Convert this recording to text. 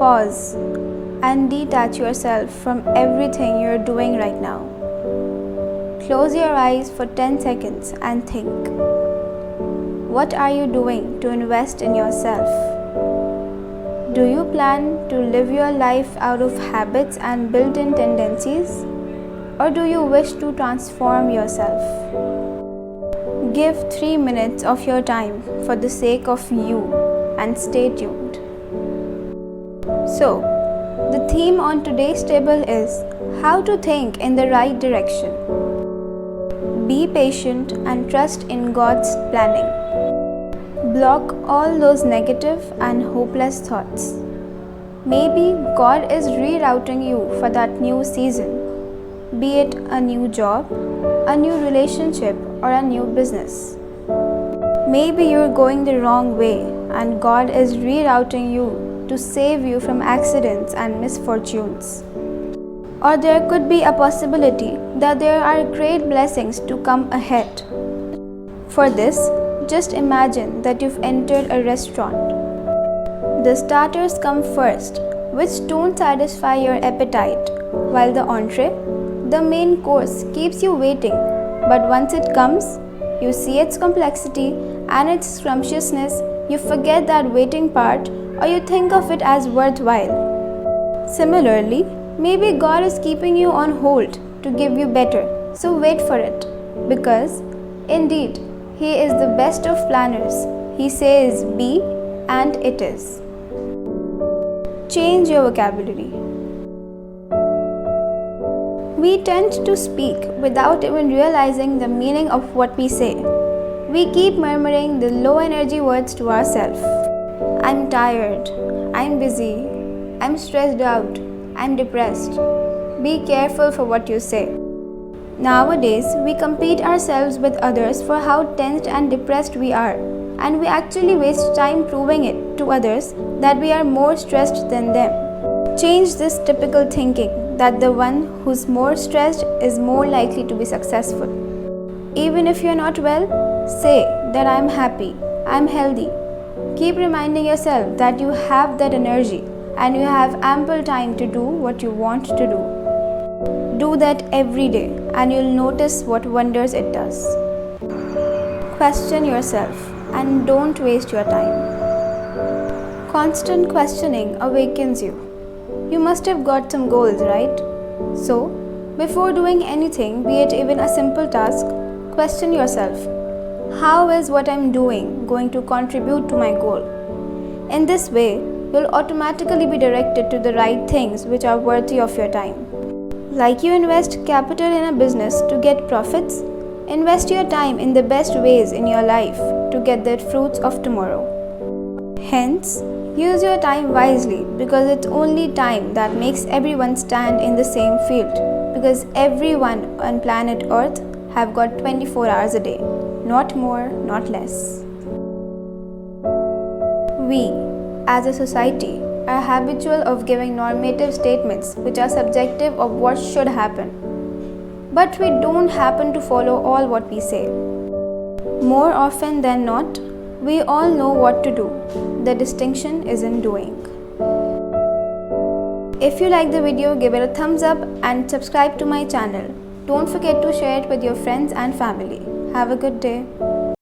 pause and detach yourself from everything you're doing right now. Close your eyes for 10 seconds and think. What are you doing to invest in yourself? Do you plan to live your life out of habits and built-in tendencies? Or do you wish to transform yourself? Give 3 minutes of your time for the sake of you and stay tuned. So, the theme on today's table is how to think in the right direction. Be patient and trust in God's planning. Block all those negative and hopeless thoughts. Maybe God is rerouting you for that new season, be it a new job, a new relationship, or a new business. Maybe you're going the wrong way and God is rerouting you to save you from accidents and misfortunes. Or there could be a possibility that there are great blessings to come ahead. For this, just imagine that you've entered a restaurant. The starters come first, which don't satisfy your appetite, while the entree, the main course, keeps you waiting. But once it comes, you see its complexity and its scrumptiousness, you forget that waiting part, or you think of it as worthwhile. Similarly, maybe God is keeping you on hold to give you better, so wait for it. Because, indeed, He is the best of planners. He says be, and it is. Change your vocabulary. We tend to speak without even realizing the meaning of what we say. We keep murmuring the low energy words to ourselves. I'm tired. I'm busy. I'm stressed out. I'm depressed. Be careful for what you say. Nowadays, we compete ourselves with others for how tensed and depressed we are, and we actually waste time proving it to others that we are more stressed than them. Change this typical thinking that the one who's more stressed is more likely to be successful. Even if you're not well, say that I'm happy, I'm healthy. Keep reminding yourself that you have that energy and you have ample time to do what you want to do. Do that every day and you'll notice what wonders it does. Question yourself and don't waste your time. Constant questioning awakens you. You must have got some goals, right? So, before doing anything, be it even a simple task, question yourself. How is what I'm doing going to contribute to my goal? In this way, you'll automatically be directed to the right things which are worthy of your time. Like you invest capital in a business to get profits, invest your time in the best ways in your life to get the fruits of tomorrow. Hence, use your time wisely because it's only time that makes everyone stand in the same field, because everyone on planet Earth have got 24 hours a day, not more, not less. We, as a society, are habitual of giving normative statements which are subjective of what should happen. But we don't happen to follow all what we say. More often than not, we all know what to do. The distinction is in doing. If you like the video, give it a thumbs up and subscribe to my channel. Don't forget to share it with your friends and family. Have a good day.